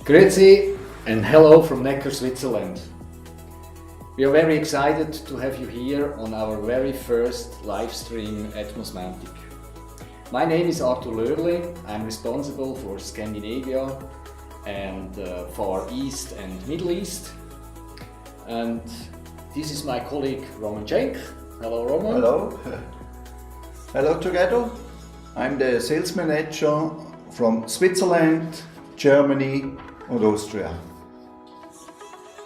Grüezi and hello from Neckar, Switzerland. We are very excited to have you here on our very first live stream at Mosmatic. My name is Arthur Loerli. I'm responsible for Scandinavia and Far East and Middle East. And this is my colleague Roman Schenk. Hello Roman. Hello. Hello together. I'm the sales manager from Switzerland, Germany and Austria.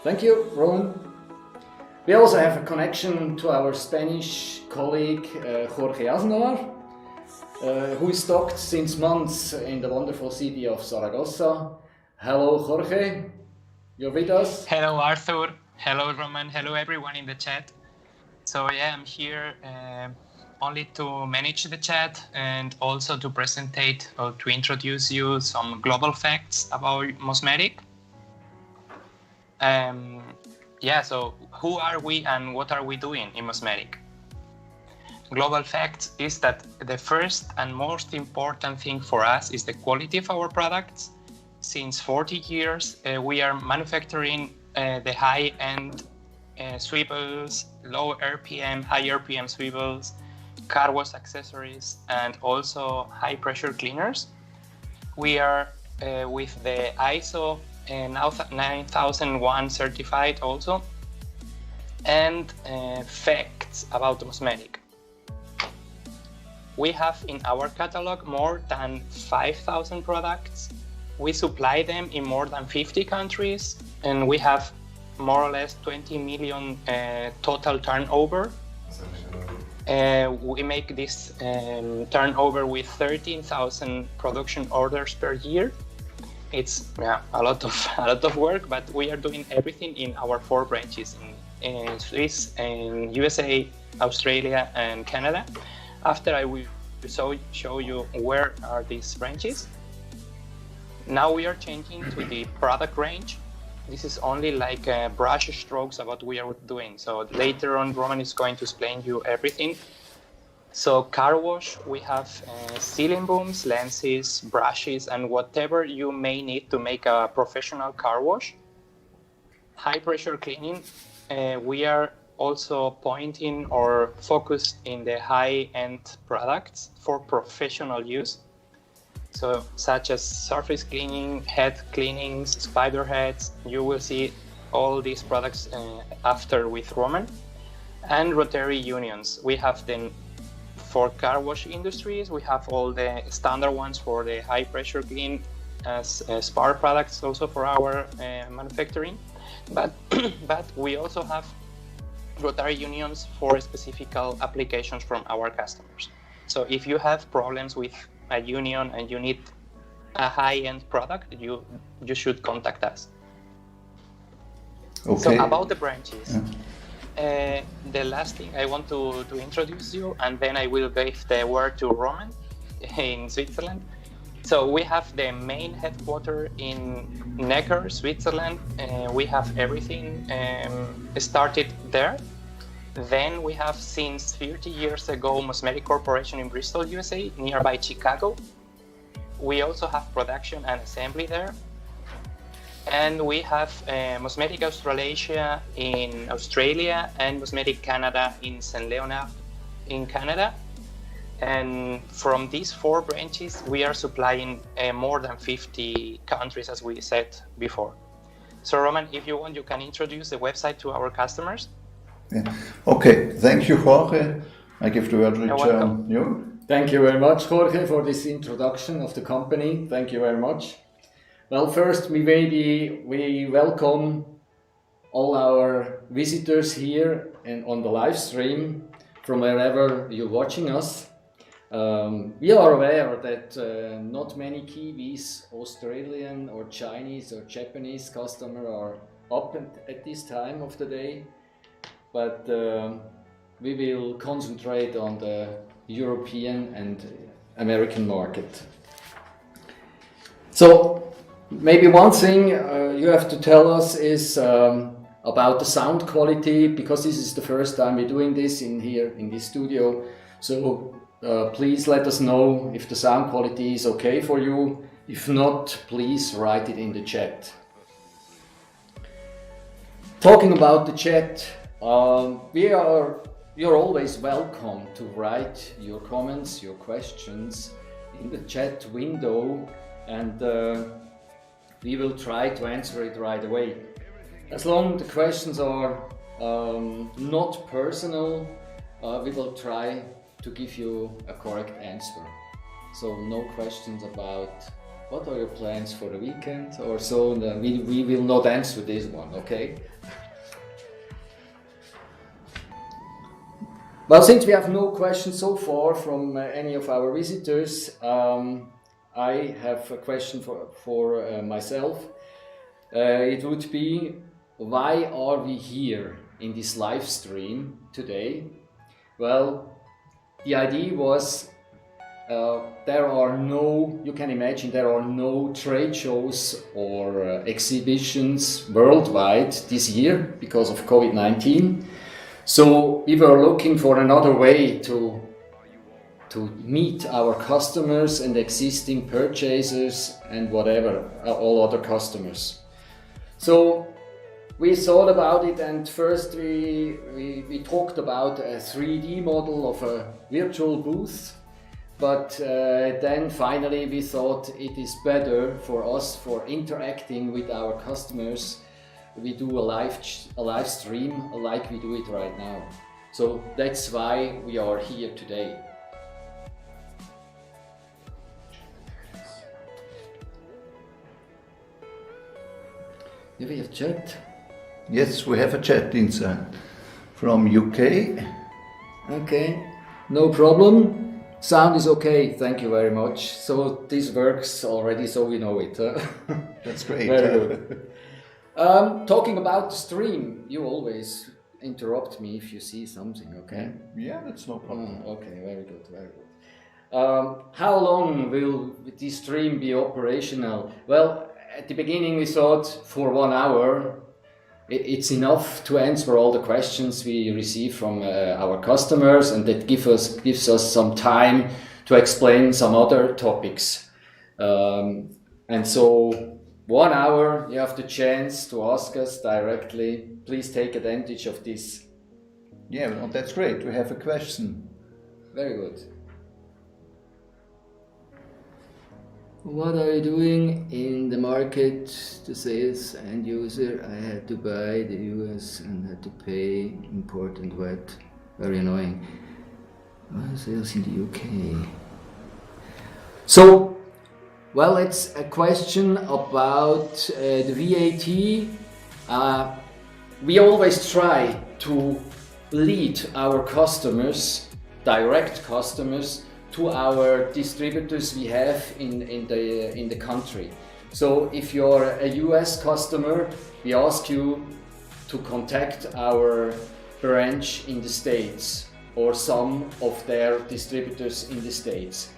Thank you, Roman. We also have a connection to our Spanish colleague Jorge Aznar, who is stocked since months in the wonderful city of Zaragoza. Hello, Jorge. You're with us? Hello, Arthur. Hello, Roman. Hello, everyone in the chat. So I'm here only to manage the chat and also to presentate or to introduce you some global facts about Mosmatic. So who are we and what are we doing in Mosmatic? Global facts is that the first and most important thing for us is the quality of our products. Since 40 years, we are manufacturing the high-end swivels, low RPM, high RPM swivels, car wash accessories, and also high pressure cleaners. We are with the ISO 9001 certified also. And facts about Mosmatic. We have in our catalog more than 5,000 products. We supply them in more than 50 countries, and we have more or less 20 million total turnover. We make this turnover with 13,000 production orders per year. It's a lot of work, but we are doing everything in our 4 branches in Swiss, in USA, Australia, and Canada. After I will show you where are these branches. Now we are changing to the product range. This is only like brush strokes about what we are doing. So later on, Roman is going to explain you everything. So car wash, we have sealing booms, lenses, brushes, and whatever you may need to make a professional car wash. High pressure cleaning, we are also pointing or focused in the high-end products for professional use. So such as surface cleaning, head cleanings, spider heads. You will see all these products after with Roman. And rotary unions. We have them for car wash industries. We have all the standard ones for the high pressure clean as spar products also for our manufacturing. But we also have rotary unions for specific applications from our customers. So if you have problems with a union and you need a high-end product, you should contact us. Okay. So about the branches, the last thing I want to introduce you, and then I will give the word to Roman in Switzerland. So we have the main headquarters in Neckar, Switzerland. We have everything started there. Then we have since 30 years ago Mosmatic Corporation in Bristol, USA, nearby Chicago. We also have production and assembly there. And we have Mosmatic Australasia in Australia and Mosmatic Canada in St. Leonard in Canada. And from these 4 branches, we are supplying more than 50 countries, as we said before. So Roman, if you want, you can introduce the website to our customers. Yeah. Okay, thank you, Jorge. I give the word to you. Thank you very much, Jorge, for this introduction of the company. Thank you very much. Well, first, we welcome all our visitors here and on the live stream from wherever you're watching us. We are aware that not many Kiwis, Australian or Chinese or Japanese customers are up at this time of the day. But we will concentrate on the European and American market. So maybe one thing you have to tell us is about the sound quality, because this is the first time we're doing this here in this studio. So please let us know if the sound quality is okay for you. If not, please write it in the chat. Talking about the chat, you're always welcome to write your comments, your questions in the chat window, and we will try to answer it right away. As long as the questions are not personal, we will try to give you a correct answer. So no questions about what are your plans for the weekend or so. We will not answer this one, okay? Well, since we have no questions so far from any of our visitors, I have a question for myself. It would be, why are we here in this live stream today? Well, the idea was you can imagine there are no trade shows or exhibitions worldwide this year because of COVID-19. So we were looking for another way to meet our customers and existing purchasers and whatever, all other customers. So we thought about it, and first we talked about a 3D model of a virtual booth, but then finally we thought it is better for us for interacting with our customers. We do a live stream like we do it right now. So that's why we are here today. Do we have chat? Yes, we have a chat inside from UK. Okay, no problem. Sound is okay, thank you very much. So this works already, so we know it. That's great. Very good. Talking about the stream, you always interrupt me if you see something, okay? Yeah, that's no problem. Okay, very good, very good. How long will this stream be operational? Well, at the beginning we thought for 1 hour it's enough to answer all the questions we receive from our customers, and that gives us some time to explain some other topics. And so 1 hour, you have the chance to ask us directly. Please take advantage of this. Yeah, well, that's great. We have a question. Very good. What are you doing in the market, the sales end user? I had to buy the US and had to pay important VAT. Very annoying. Sales in the UK. So, well, it's a question about the VAT. We always try to lead our customers, direct customers, to our distributors we have in the country. So if you're a US customer, we ask you to contact our branch in the States or some of their distributors in the States.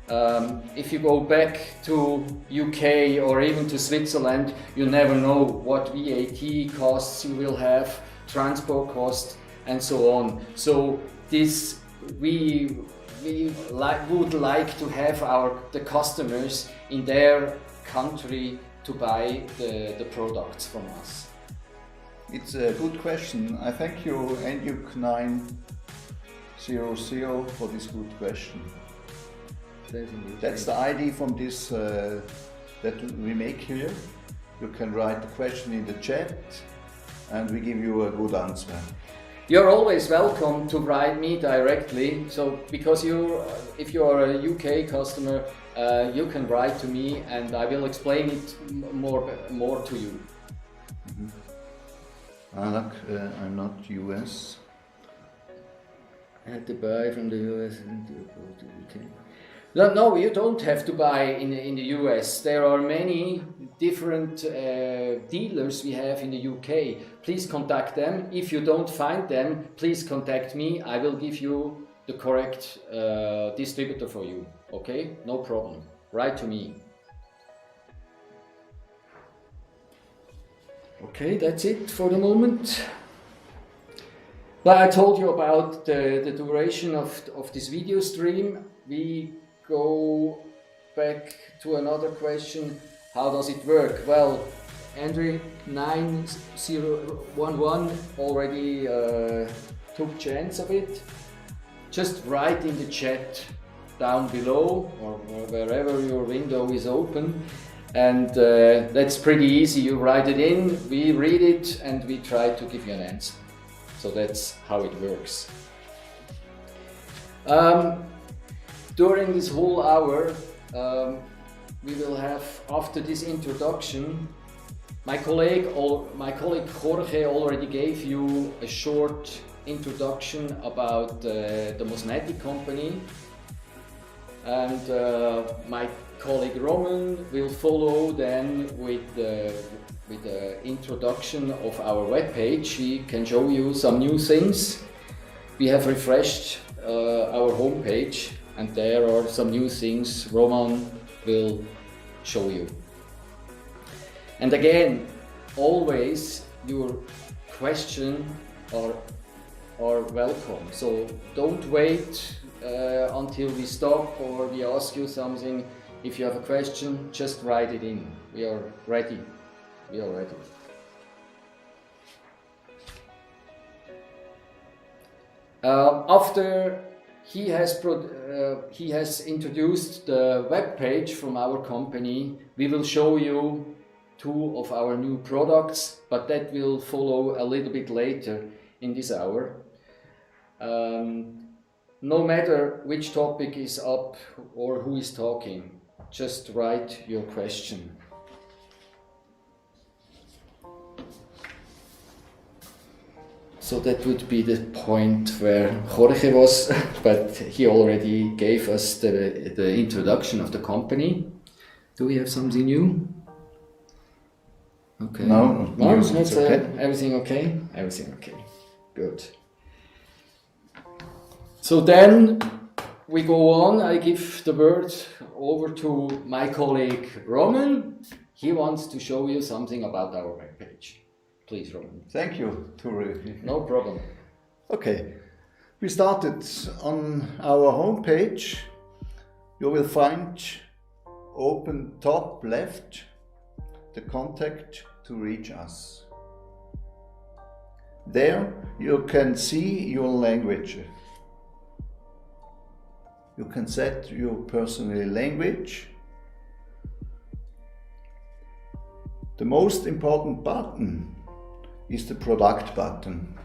If you go back to UK or even to Switzerland, you never know what VAT costs you will have, transport costs, and so on. So this we would like to have the customers in their country to buy the products from us. It's a good question. I thank you, Enduke 900, for this good question. That's the ID from this that we make here. You can write the question in the chat and we give you a good answer. You're always welcome to write me directly. So because if you are a UK customer, you can write to me and I will explain it more to you. Alak, I'm not US. I had to buy from the US and go to UK. No, you don't have to buy in the US. There are many different dealers we have in the UK. Please contact them. If you don't find them, please contact me. I will give you the correct distributor for you. Okay? No problem. Write to me. Okay, that's it for the moment. Well, I told you about the duration of this video stream. We go back to another question. How does it work? Well, Andrew 9011 already took chance of it. Just write in the chat down below or wherever your window is open, and that's pretty easy. You write it in, we read it, and we try to give you an answer. So that's how it works. During this whole hour, we will have, after this introduction, my colleague Jorge already gave you a short introduction about the Mosmatic company, and my colleague Roman will follow then with the introduction of our webpage. He can show you some new things. We have refreshed our homepage, and there are some new things Roman will show you. And again, always your question are welcome. So don't wait until we stop or we ask you something. If you have a question, just write it in. We are ready. We are ready. After he has introduced the web page from our company, we will show you two of our new products, but that will follow a little bit later in this hour. No matter which topic is up or who is talking, just write your question. So that would be the point where Jorge was, but he already gave us the introduction of the company. Do we have something new? Okay. No, it's okay. Everything okay? Everything okay. Good. So then we go on. I give the word over to my colleague Roman. He wants to show you something about our webpage. Please, Roman. Thank you, Jorge. No problem. Okay, we started on our homepage. You will find open top left the contact to reach us. There you can see your language. You can set your personal language. The most important button is the product button.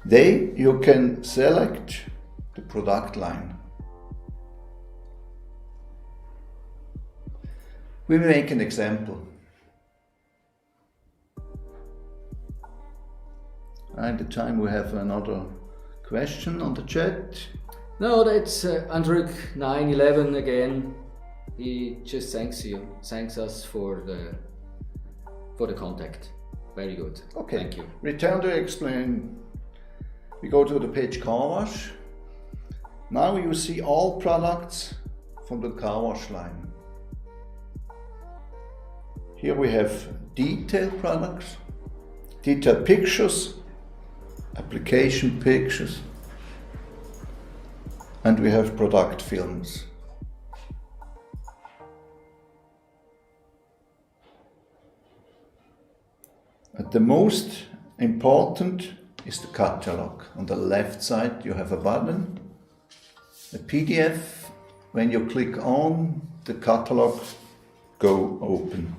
There you can select the product line. We will make an example. At the time we have another question on the chat. No, that's Andrew 911 again. He just thanks us for the contact. Very good. Okay. Thank you. Return to explain. We go to the page car wash. Now you see all products from the car wash line. Here we have detailed products, detailed pictures, application pictures, and we have product films. But the most important is the catalog. On the left side you have a button, a PDF. When you click on the catalog, go open.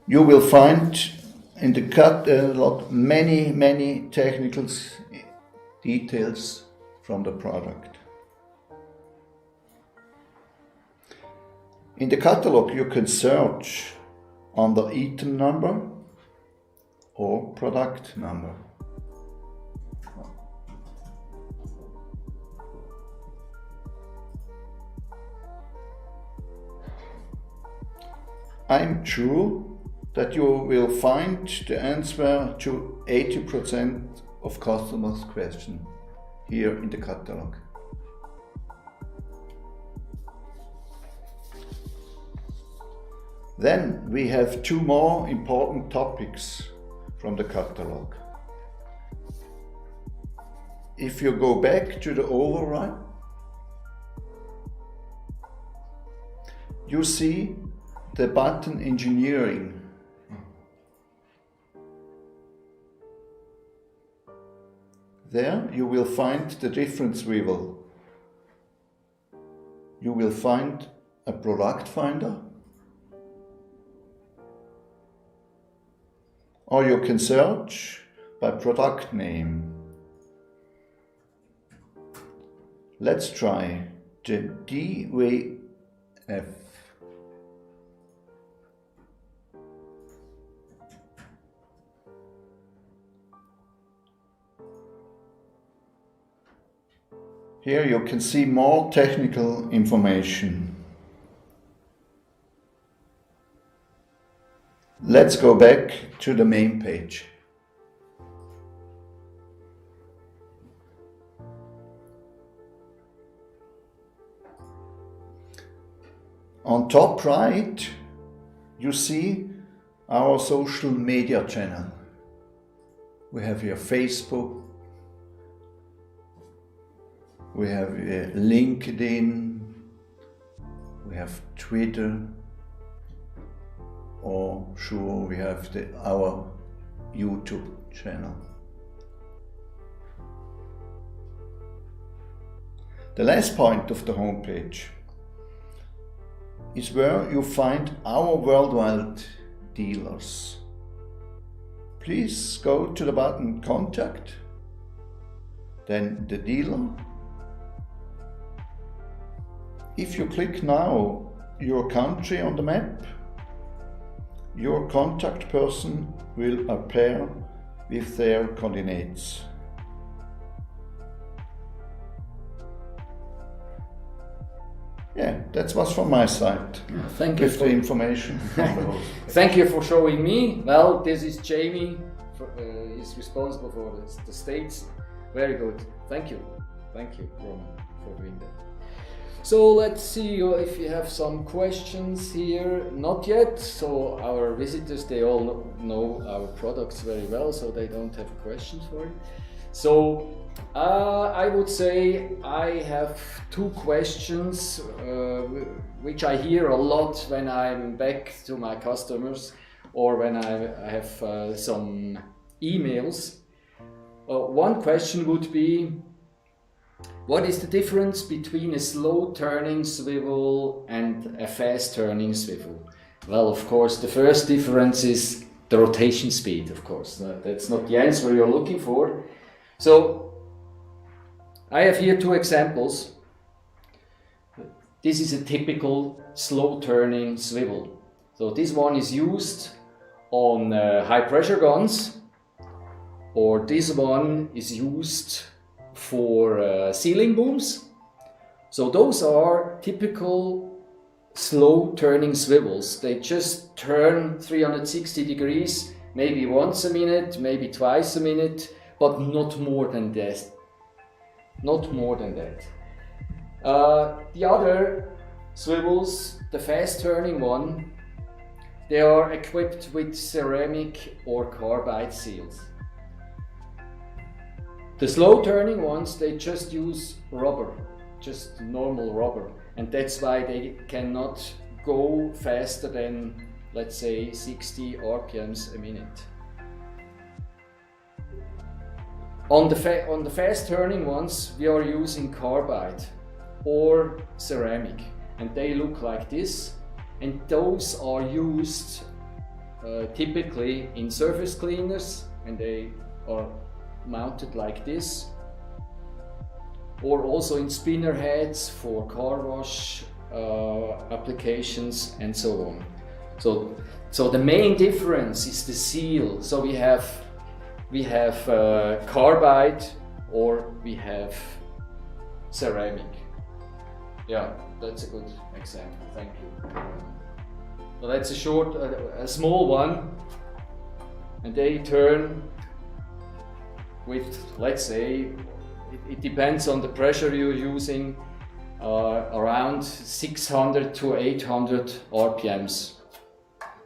You will find in the catalog many technical details from the product. In the catalog you can search under item number or product number. I'm sure that you will find the answer to 80% of customers' questions here in the catalog. Then we have two more important topics from the catalog. if you go back to the override, you see the button engineering. There you will find the different swivel. You will find a product finder, or you can search by product name. Let's try the DWF. Here you can see more technical information. Let's go back to the main page. On top right, you see our social media channel. We have here Facebook, we have LinkedIn, we have Twitter, or sure we have our YouTube channel. The last point of the homepage is where you find our worldwide dealers. Please go to the button Contact, then the dealer. If you click now your country on the map, your contact person will appear with their coordinates. Yeah, that was from my side. Thank you with the information. Thank you for showing me. Well, this is Jamie. He's responsible for the States. Very good. Thank you, Roman, for doing that. So let's see if you have some questions here. Not yet. So our visitors, they all know our products very well, so they don't have questions for it. So I would say I have two questions which I hear a lot when I'm back to my customers or when I have some emails. One question would be, what is the difference between a slow turning swivel and a fast turning swivel? Well, of course, the first difference is the rotation speed, of course. That's not the answer you're looking for. So I have here two examples. This is a typical slow turning swivel. So this one is used on high pressure guns, or this one is used for ceiling booms. So those are typical slow turning swivels. They just turn 360 degrees, maybe once a minute, maybe twice a minute, but not more than that. Not more than that. The other swivels, the fast turning one, they are equipped with ceramic or carbide seals. The slow turning ones, they just use rubber, just normal rubber, and that's why they cannot go faster than, let's say, 60 RPMs a minute. On the fast turning ones, we are using carbide or ceramic, and they look like this, and those are used typically in surface cleaners, and they are mounted like this, or also in spinner heads for car wash applications and so on. So the main difference is the seal. So we have carbide or we have ceramic. Yeah, that's a good example. Thank you. So that's a small one, and they turn with, let's say, it depends on the pressure you're using, around 600 to 800 RPMs.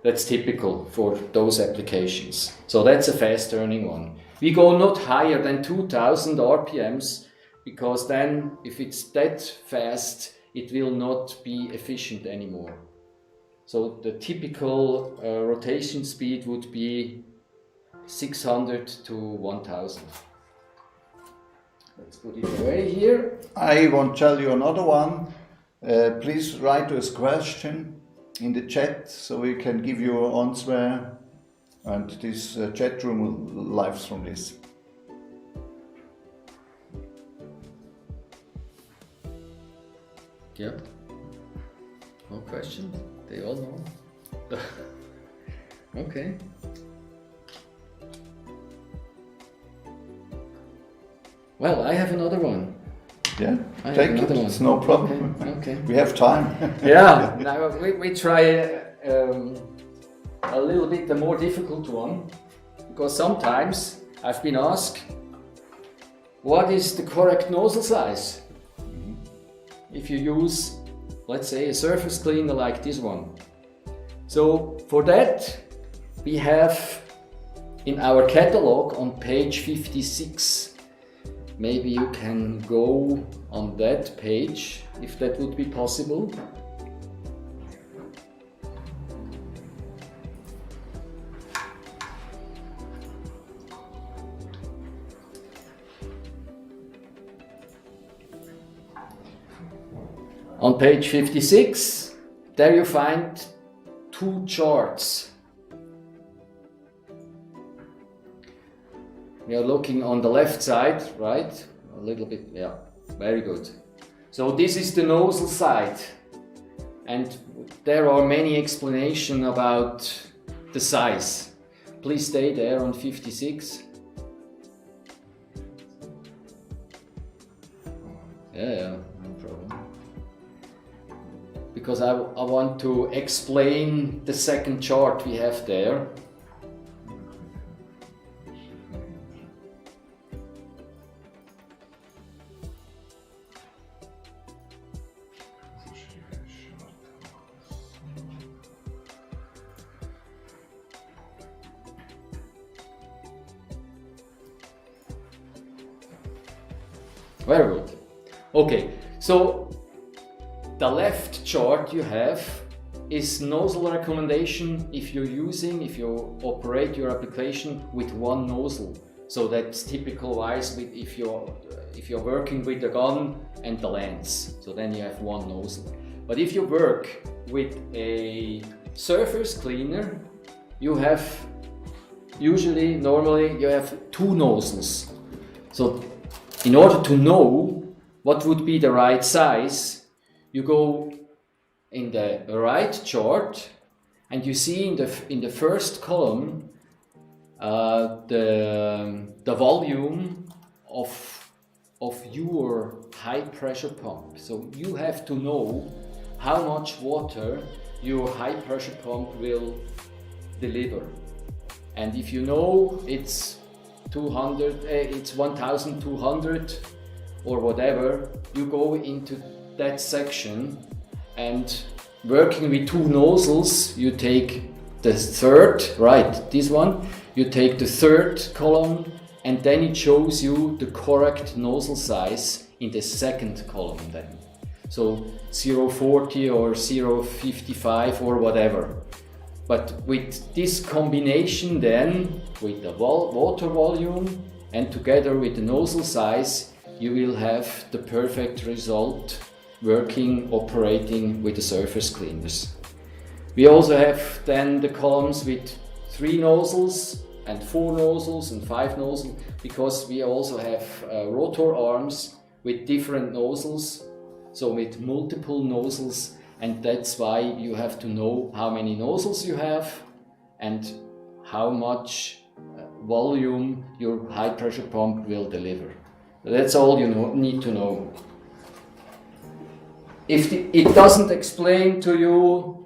That's typical for those applications. So that's a fast turning one. We go not higher than 2000 RPMs, because then if it's that fast, it will not be efficient anymore. So the typical rotation speed would be 600 to 1000. Let's put it away here. I want to tell you another one. Please write us question in the chat so we can give you an answer, and this chat room will live from this. Yeah. No question. They all know. Okay. Well, I have another one. Yeah, I take have it. another It's one. no problem. Okay. We have time. Yeah. Now we try a little bit the more difficult one, because sometimes I've been asked, what is the correct nozzle size? If you use, let's say, a surface cleaner like this one. So for that, we have in our catalog on page 56, maybe you can go on that page, if that would be possible. On page 56, there you find two charts. We are looking on the left side, right? A little bit, yeah, very good. So this is the nozzle side, and there are many explanations about the size. Please stay there on 56. Yeah, no problem. Because I want to explain the second chart we have there. Very good. Okay, so the left chart you have is nozzle recommendation if you operate your application with one nozzle. So that's typical wise with if you're working with the gun and the lens. So then you have one nozzle. But if you work with a surface cleaner, you have normally you have two nozzles. So in order to know what would be the right size, you go in the right chart and you see in the first column the volume of your high pressure pump. So you have to know how much water your high pressure pump will deliver. And if you know it's 1200 or whatever, you go into that section, and working with two nozzles, you take the third, right, this one, you take the third column, and then it shows you the correct nozzle size in the second column then. So 0.40 or 0.55 or whatever. But with this combination then, with the water volume and together with the nozzle size, you will have the perfect result operating with the surface cleaners. We also have then the columns with 3 nozzles and 4 nozzles and 5 nozzles, because we also have rotor arms with different nozzles, so with multiple nozzles, and that's why you have to know how many nozzles you have and how much volume your high pressure pump will deliver. That's all you need to know. If it doesn't explain to you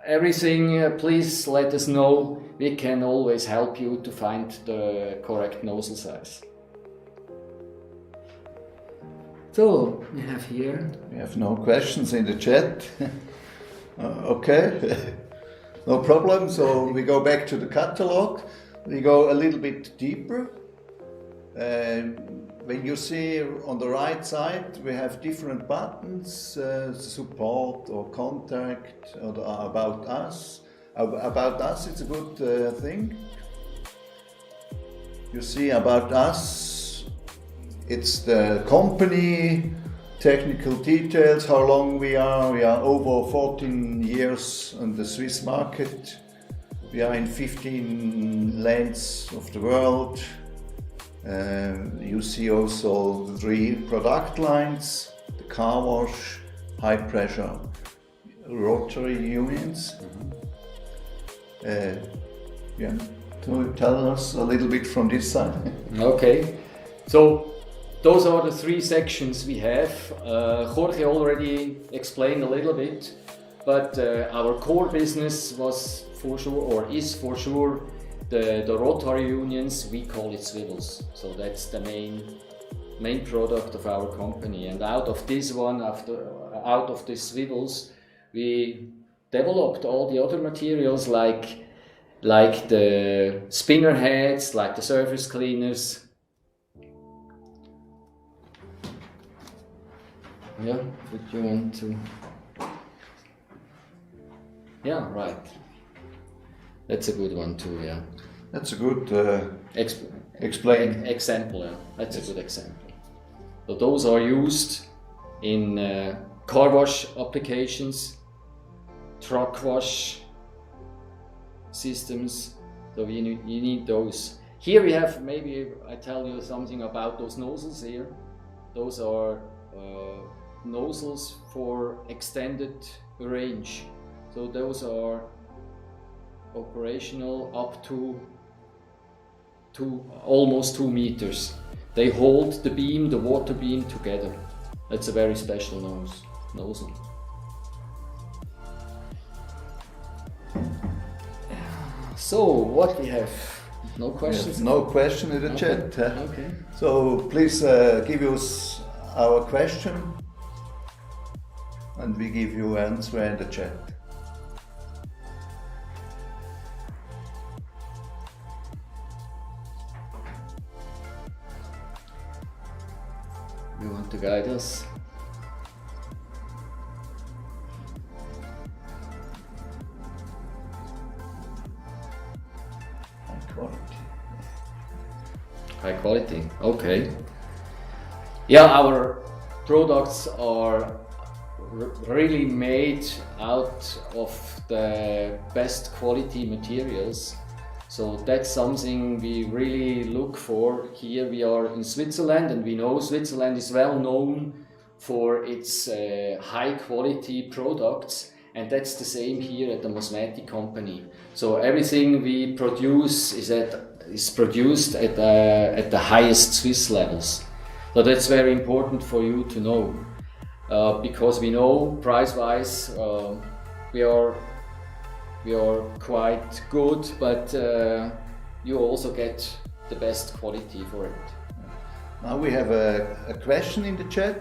everything, please let us know. We can always help you to find the correct nozzle size. So, we have here. We have no questions in the chat. Okay, no problem. So we go back to the catalog. we go a little bit deeper. When you see on the right side, we have different buttons, support or contact or about us. About us, it's a good thing. You see about us, it's the company, technical details, how long we are. We are over 14 years on the Swiss market. We are in 15 lands of the world. You see also the 3 product lines, the car wash, high pressure rotary units. To tell us a little bit from this side. Okay, so those are the 3 sections we have. Jorge already explained a little bit, but our core business was for sure, or is for sure, the rotary unions. We call it swivels. So that's the main product of our company. And out of this one, out of the swivels, we developed all the other materials like the spinner heads, like the surface cleaners. Yeah, would you want to? Yeah, right. That's a good one too, yeah. That's a good explain. Example, yeah. That's a good example. So those are used in car wash applications, truck wash systems, so you need those. Here we have, maybe I tell you something about those nozzles here. Those are nozzles for extended range. So those are operational up to almost 2 meters. They hold the beam, the water beam together. That's a very special nozzle. So what we have? No questions? No question in the chat. Huh? Okay. So please give us our question and we give you answer in the chat. You want to guide us? High quality, okay. Yeah, our products are really made out of the best quality materials. So that's something we really look for. Here we are in Switzerland, and we know Switzerland is well known for its high quality products, and that's the same here at the Mosmatic company. So everything we produce is produced at the highest Swiss levels. So that's very important for you to know, because we know price-wise we are quite good, but you also get the best quality for it. Now we have a question in the chat.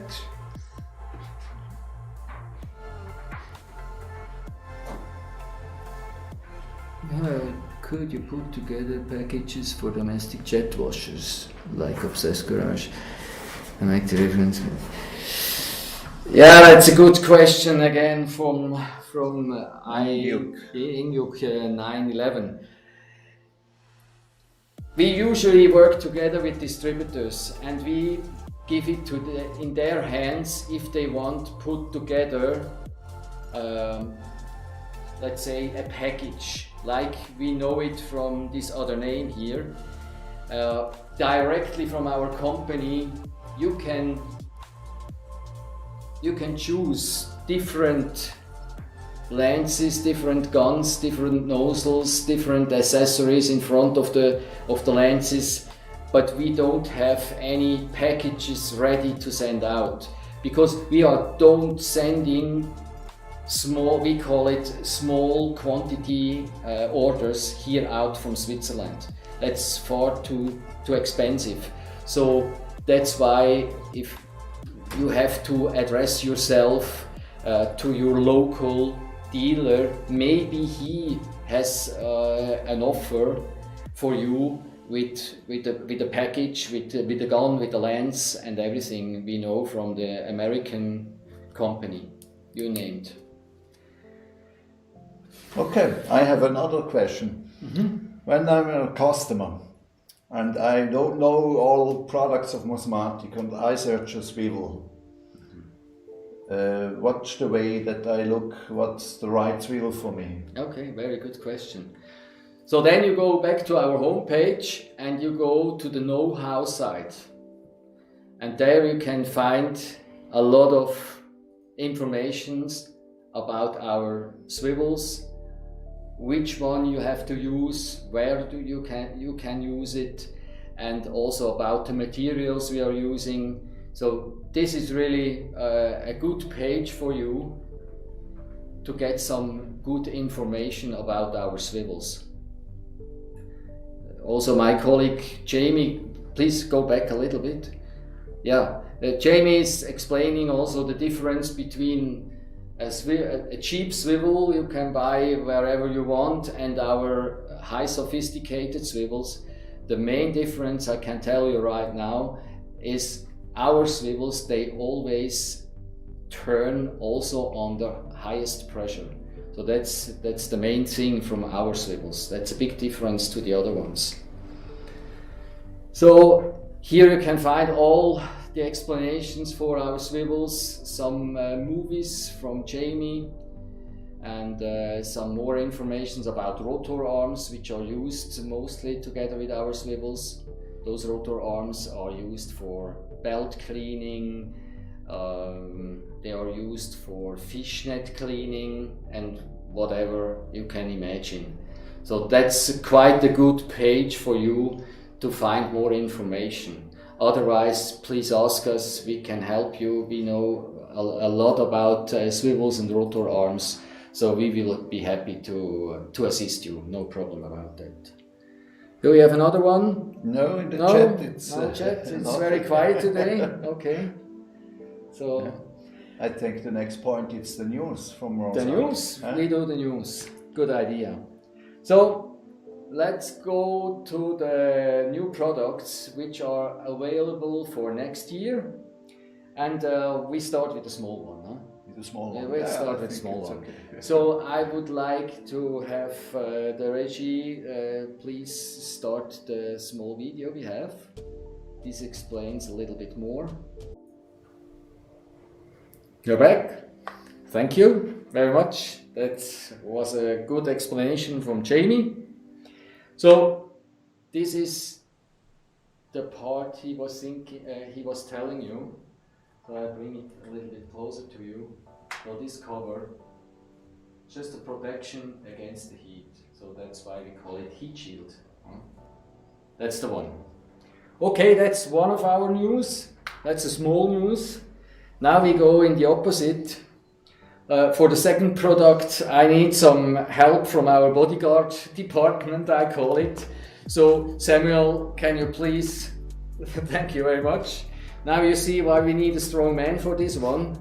Could you put together packages for domestic jet washers like Obsessed Garage and make the difference? Yeah, that's a good question again from Inyuk 911. We usually work together with distributors and we give it in their hands if they want to put together let's say a package like we know it from this other name here, directly from our company. You can choose different lenses, different guns, different nozzles, different accessories in front of the lenses, but we don't have any packages ready to send out because we don't sending small, we call it small quantity orders here out from Switzerland. That's far too expensive. So that's why if you have to address yourself to your local dealer, maybe he has an offer for you with the package, with the gun, with the lens and everything we know from the American company you named. Okay, I have another question. When I'm a customer and I don't know all products of Mosmatic and I search a swivel, what's the way that I look, what's the right swivel for me? Okay, very good question. So then you go back to our homepage and you go to the know-how side. And there you can find a lot of informations about our swivels, which one you have to use, where you can use it, and also about the materials we are using. So this is really a good page for you to get some good information about our swivels. Also, my colleague Jamie, please go back a little bit. Yeah, Jamie is explaining also the difference between a cheap swivel you can buy wherever you want and our high sophisticated swivels. The main difference I can tell you right now is our swivels, they always turn also on the highest pressure. So that's the main thing from our swivels. That's a big difference to the other ones. So here you can find all the explanations for our swivels, some movies from Jamie, and some more information about rotor arms, which are used mostly together with our swivels. Those rotor arms are used for belt cleaning, they are used for fishnet cleaning and whatever you can imagine. So that's quite a good page for you to find more information. Otherwise, please ask us, we can help you. We know a lot about swivels and rotor arms, so we will be happy to assist you, no problem about that. Do we have another one? No, in the chat it's... No chat, it's very quiet today. Okay. So... Yeah. I think the next point is the news from Rosa. The news? We do the news. Good idea. So, let's go to the new products which are available for next year. And we start with the small one, huh? With the small one. Yeah, we'll start with the small one. Okay. So I would like to have the regie please start the small video we have. This explains a little bit more. You're back. Thank you very much. That was a good explanation from Jamie. So this is the part he was telling you. So I bring it a little bit closer to you. So this cover, just a protection against the heat. So that's why we call it heat shield. That's the one. Okay, that's one of our news. That's a small news. Now we go in the opposite. For the second product, I need some help from our bodyguard department, I call it. So Samuel, can you please? Thank you very much. Now you see why we need a strong man for this one.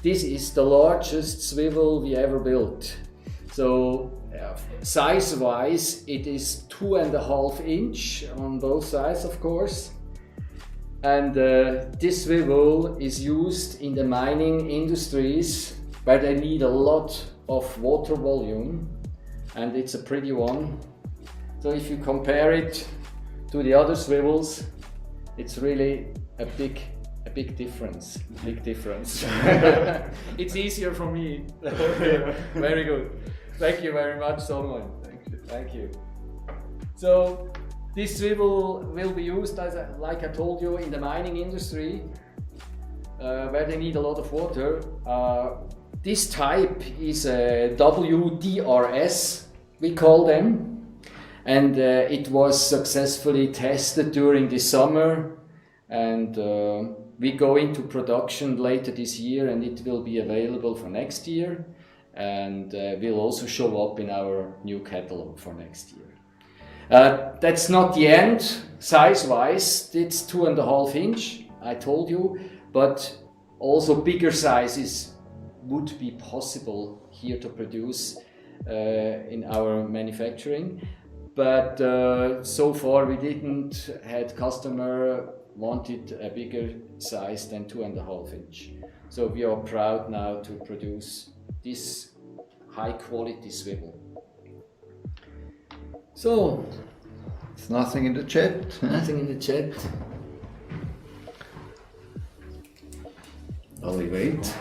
This is the largest swivel we ever built. So size-wise, it is 2.5 inch on both sides, of course. And this swivel is used in the mining industries where they need a lot of water volume, and it's a pretty one. So if you compare it to the other swivels, it's really a big difference. Big difference. It's easier for me. Okay. Very good. Thank you very much, Solomon. Thank you. Thank you. So this swivel will be used, like I told you, in the mining industry, where they need a lot of water. This type is a WDRS, we call them, and it was successfully tested during the summer, and we go into production later this year, and it will be available for next year, and will also show up in our new catalog for next year. That's not the end. Size-wise, it's 2.5 inch, I told you, but also bigger sizes would be possible here to produce in our manufacturing. but so far we didn't had customer wanted a bigger size than 2.5 inch. So we are proud now to produce this high quality swivel. So, There's nothing in the chat. nothing in the chat. While we wait.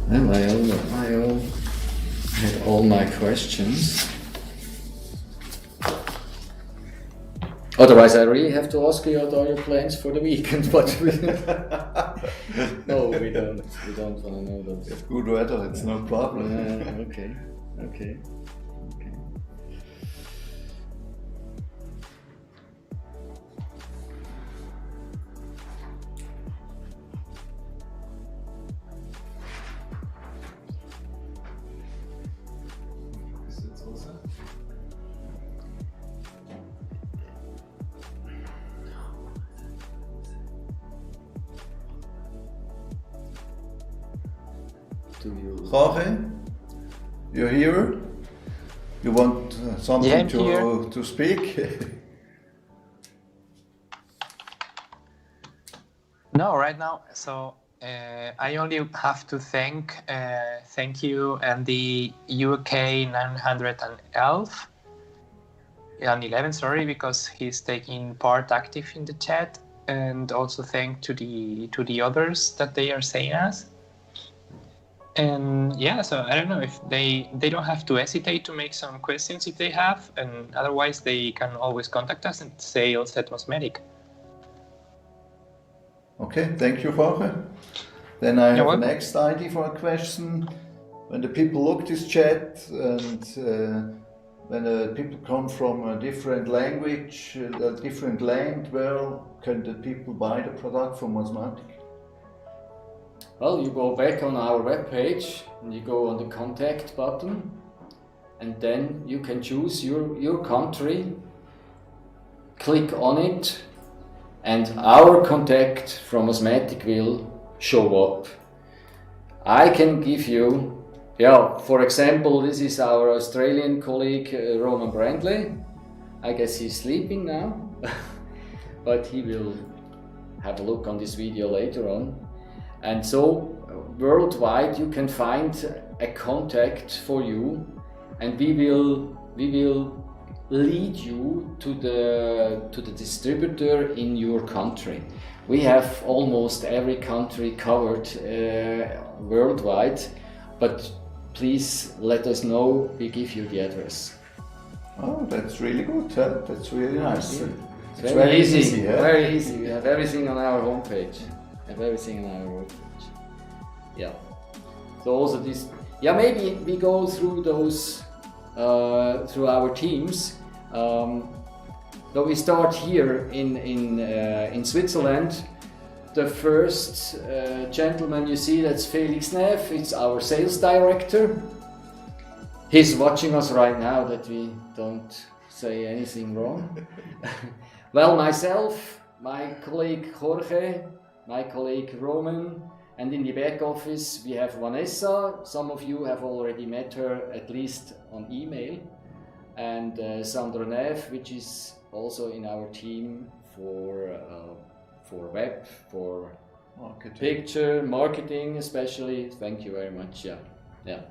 Well, I had all my questions. Otherwise, I really have to ask you what are your plans for the weekend. But no, we don't. We don't want to know that. It's good weather, it's no problem. Okay. Jorge, you're here? You want something Yeah, I'm here. to speak? No, right now. So I only have to thank you and the UK 911, sorry, because he's taking part active in the chat, and also thank to the others that they are saying us. And yeah, so I don't know if they don't have to hesitate to make some questions if they have, and otherwise they can always contact us at sales@Mosmatic. Okay, thank you, Jorge. Then I have welcome. the next idea for a question. When the people look this chat and when people come from a different language, a different land, where can the people buy the product from Mosmatic? Well, you go back on our webpage and you go on the contact button, and then you can choose your country, click on it, and our contact from Mosmatic will show up. I can give you, for example, this is our Australian colleague Roman Brandley. I guess he's sleeping now, but he will have a look on this video later on. And so worldwide you can find a contact for you, and we will lead you to the distributor in your country. We have almost every country covered worldwide, but please let us know. We give you the address. Oh, that's really good. Huh? That's really nice. Yeah. It's very easy. Yeah? Very easy. We have everything on our homepage. Yeah. So also this. Yeah, maybe we go through those through our teams. So we start here in Switzerland. The first gentleman you see, that's Felix Neff. It's our sales director. He's watching us right now that we don't say anything wrong. Well, myself, my colleague Jorge, my colleague Roman, and in the back office we have Vanessa. Some of you have already met her, at least on email, and Sandra Neff, which is also in our team for web, for picture, marketing especially. Thank you very much. Yeah.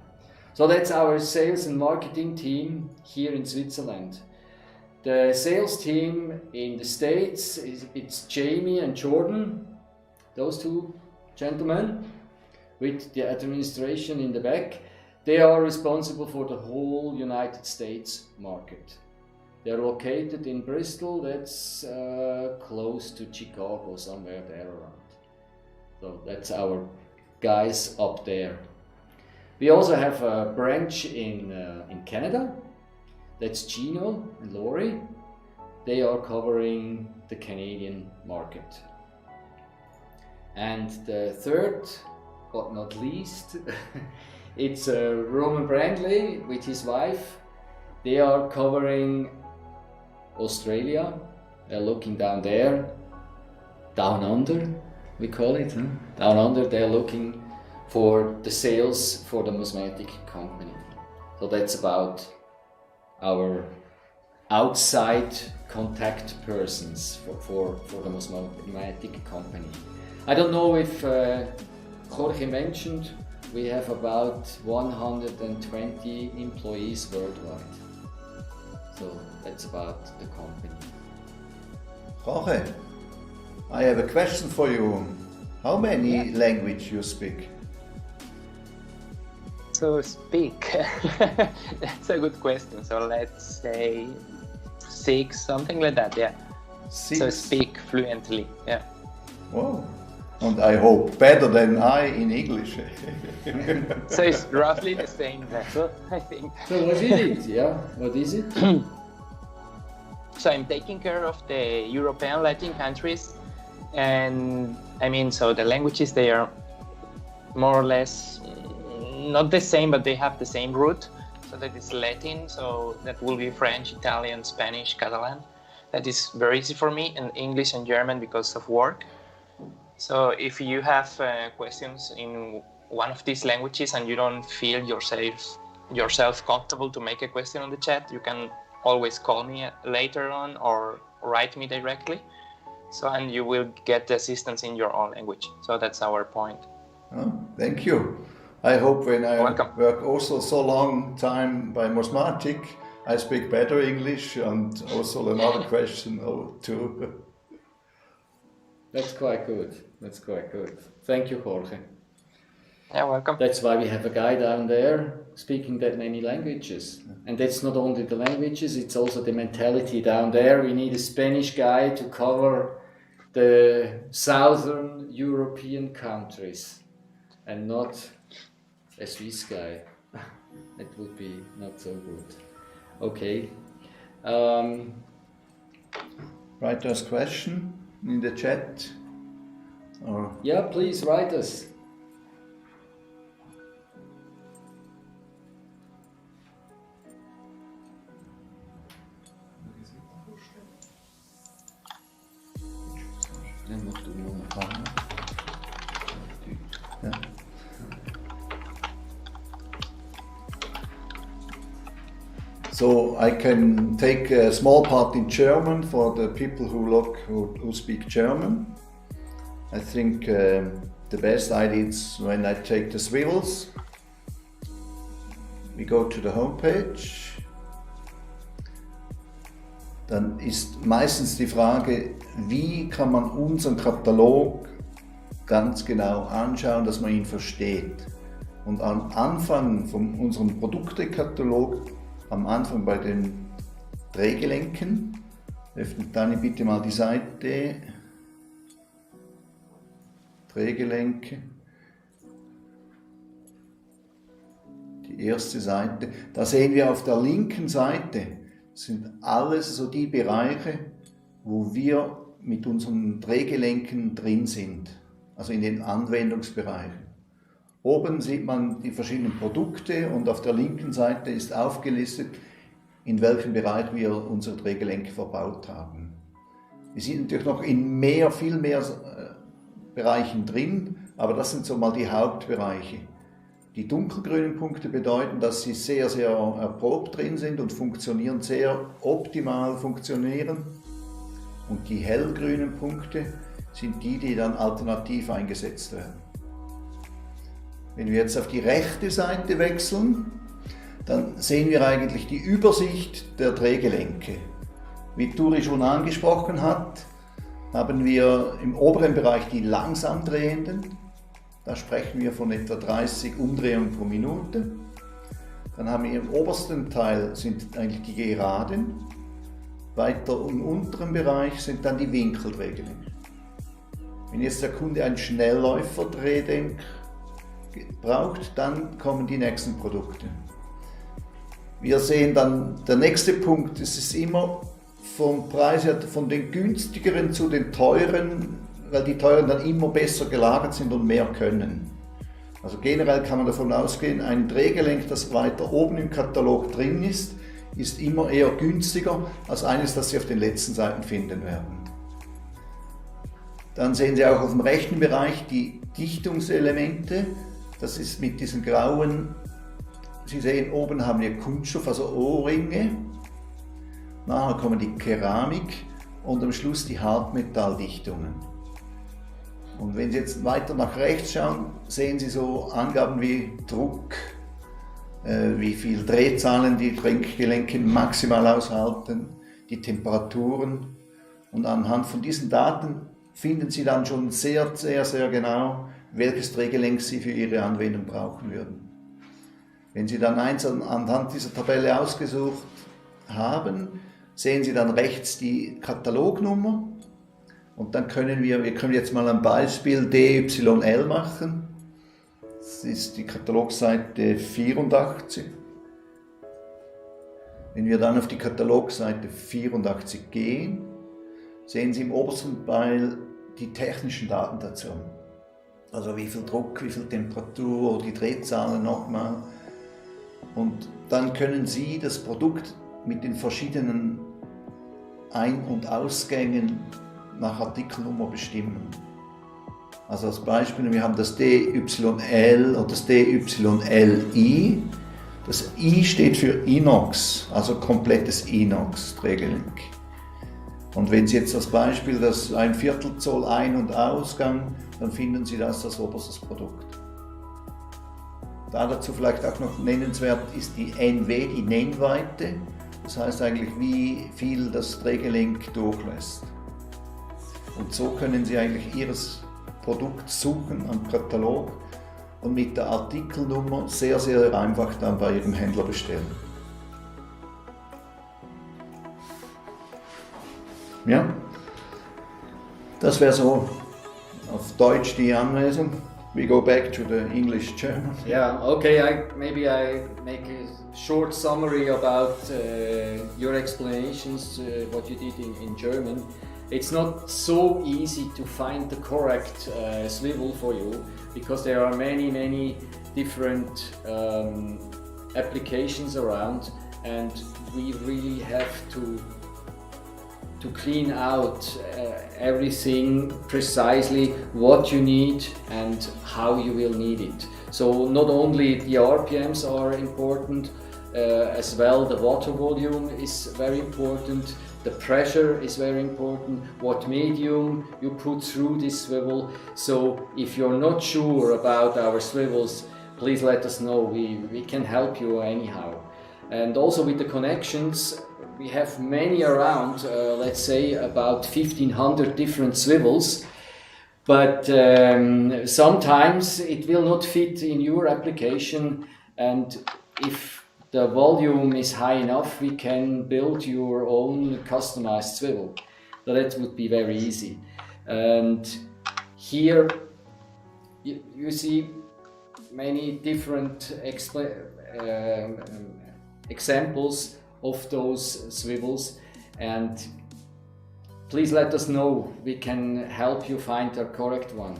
So that's our sales and marketing team here in Switzerland. The sales team in the States, it's Jamie and Jordan, those two gentlemen with the administration in the back. They are responsible for the whole United States market. They're located in Bristol, that's close to Chicago, somewhere there around. So that's our guys up there. We also have a branch in Canada. That's Gino and Lori. They are covering the Canadian market. And the third, but not least, it's Roman Brandley with his wife. They are covering Australia. They're looking down there, down under. we call it. Down under, they're looking for the sales for the Mosmatic company. So that's about our outside contact persons for the Mosmatic company. I don't know if Jorge mentioned we have about 120 employees worldwide. So that's about the company. Jorge, I have a question for you. How many languages you speak? So speak, that's a good question. So let's say 6, something like that, yeah. 6? So speak fluently, yeah. Wow. And I hope better than I in English. So it's roughly the same level, I think. So what is it? Yeah, what is it? So I'm taking care of the European Latin countries, and I mean, so the languages, they are more or less not the same, but they have the same root. So that is Latin, so that will be French, Italian, Spanish, Catalan. That is very easy for me, and English and German because of work. So if you have questions in one of these languages and you don't feel yourself comfortable to make a question on the chat, you can always call me later on or write me directly. So, and you will get the assistance in your own language. So that's our point. Oh, thank you. I hope when I Welcome. work also so long time by Mosmatic, I speak better English, and also another question too. That's quite good. That's quite good. Thank you, Jorge. Yeah, welcome. That's why we have a guy down there speaking that many languages. And that's not only the languages, it's also the mentality down there. We need a Spanish guy to cover the southern European countries and not a Swiss guy. That would be not so good. Okay. Write us question in the chat. Or Yeah, please write us. Yeah. So I can take a small part in German for the people who speak German. I think the best idea is when I take the Swivels. We go to the homepage. Dann ist meistens die Frage, wie kann man unseren Katalog ganz genau anschauen, dass man ihn versteht. Und am Anfang von unserem Produktekatalog, am Anfang bei den Drehgelenken, öffnet Dani bitte mal die Seite, Drehgelenke, die erste Seite, da sehen wir auf der linken Seite, sind alles so die Bereiche, wo wir mit unseren Drehgelenken drin sind, also in den Anwendungsbereichen. Oben sieht man die verschiedenen Produkte und auf der linken Seite ist aufgelistet, in welchem Bereich wir unsere Drehgelenke verbaut haben. Wir sind natürlich noch in viel mehr Bereichen drin, aber das sind so mal die Hauptbereiche. Die dunkelgrünen Punkte bedeuten, dass sie sehr, sehr erprobt drin sind und funktionieren, sehr optimal funktionieren. Und die hellgrünen Punkte sind die, die dann alternativ eingesetzt werden. Wenn wir jetzt auf die rechte Seite wechseln, dann sehen wir eigentlich die Übersicht der Drehgelenke. Wie Turi schon angesprochen hat, haben wir im oberen Bereich die langsam drehenden. Da sprechen wir von etwa 30 Umdrehungen pro Minute. Dann haben wir im obersten Teil sind eigentlich die geraden. Weiter im unteren Bereich sind dann die Winkeldrehgelenke. Wenn jetzt der Kunde einen Schnellläufer-Drehdenk braucht, dann kommen die nächsten Produkte. Wir sehen dann, der nächste Punkt, es ist immer vom Preis her, von den günstigeren zu den teuren, weil die teuren dann immer besser gelagert sind und mehr können. Also generell kann man davon ausgehen, ein Drehgelenk, das weiter oben im Katalog drin ist immer eher günstiger als eines, das Sie auf den letzten Seiten finden werden. Dann sehen Sie auch auf dem rechten Bereich die Dichtungselemente. Das ist mit diesen grauen, Sie sehen oben haben wir Kunststoff, also O-Ringe. Nachher kommen die Keramik und am Schluss die Hartmetalldichtungen. Und wenn Sie jetzt weiter nach rechts schauen, sehen Sie so Angaben wie Druck, wie viel Drehzahlen die Trinkgelenke maximal aushalten, die Temperaturen. Und anhand von diesen Daten finden Sie dann schon sehr, sehr, sehr genau, welches Drehgelenk Sie für Ihre Anwendung brauchen würden. Wenn Sie dann eins anhand dieser Tabelle ausgesucht haben, sehen Sie dann rechts die Katalognummer und dann können wir können jetzt mal ein Beispiel DYL machen. Das ist die Katalogseite 84. Wenn wir dann auf die Katalogseite 84 gehen, sehen Sie im obersten Pfeil die technischen Daten dazu. Also wie viel Druck, wie viel Temperatur, die Drehzahlen nochmal. Und dann können Sie das Produkt mit den verschiedenen Ein- und Ausgängen nach Artikelnummer bestimmen. Also als Beispiel, wir haben das DYL und das DYLI. Das I steht für Inox, also komplettes Inox-Drehgelenk. Und wenn Sie jetzt als Beispiel das 1/4 Zoll Ein- und Ausgang, dann finden Sie das als oberstes Produkt. Da dazu vielleicht auch noch nennenswert ist die NW, die Nennweite. Das heißt eigentlich, wie viel das Drehgelenk durchlässt. Und so können Sie eigentlich Ihres Produkt suchen am Katalog und mit der Artikelnummer sehr, sehr einfach dann bei Ihrem Händler bestellen. Ja, das wäre so auf Deutsch die Anlesung. We go back to the English-German. Yeah, okay, maybe I make a short summary about your explanations, what you did in German. It's not so easy to find the correct swivel for you because there are many different applications around, and we really have to clean out everything precisely what you need and how you will need it. So not only the RPMs are important, as well the water volume is very important, the pressure is very important, what medium you put through this swivel. So if you're not sure about our swivels, please let us know, we can help you anyhow. And also with the connections, we have many around, let's say about 1500 different swivels, but sometimes it will not fit in your application, and if the volume is high enough, we can build your own customized swivel. So that would be very easy. And here you see many different examples of those swivels, and please let us know, we can help you find the correct one,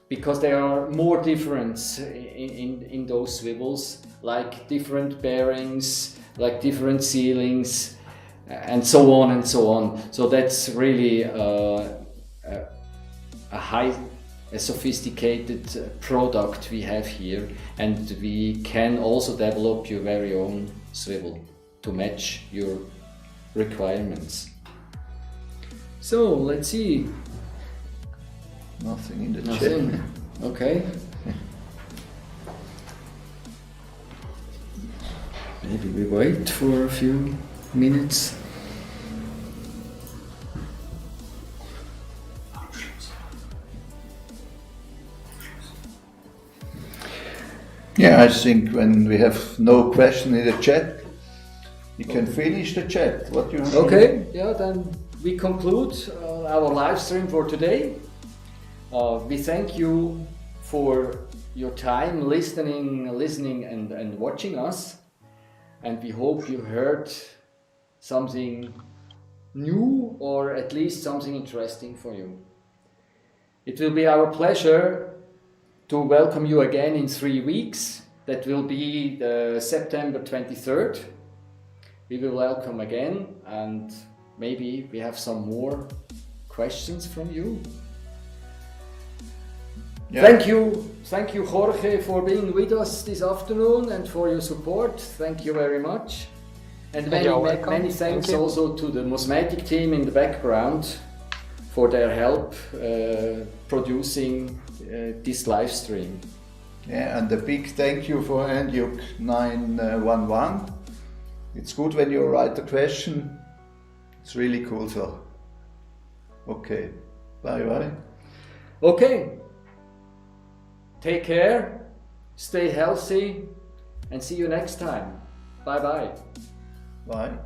because there are more difference in those swivels, like different bearings, like different sealings, and so on and so on. So that's really a sophisticated product we have here, and we can also develop your very own swivel to match your requirements. So let's see. Nothing in the Nothing. chat. Okay. Maybe we wait for a few minutes. Yeah, I think when we have no question in the chat, we can finish the chat. What you have? Okay, yeah, then we conclude our live stream for today. We thank you for your time listening and watching us, and we hope you heard something new or at least something interesting for you. It will be our pleasure to welcome you again in 3 weeks. That will be the September 23rd. We will welcome again, and maybe we have some more questions from you. Yeah. Thank you, Jorge, for being with us this afternoon and for your support. Thank you very much. And many thanks also to the Mosmatic team in the background for their help producing this live stream. Yeah, and a big thank you for Andyuk 911. It's good when you write the question. It's really cool. So, okay, bye. Okay, take care, stay healthy, and see you next time. Bye. Bye.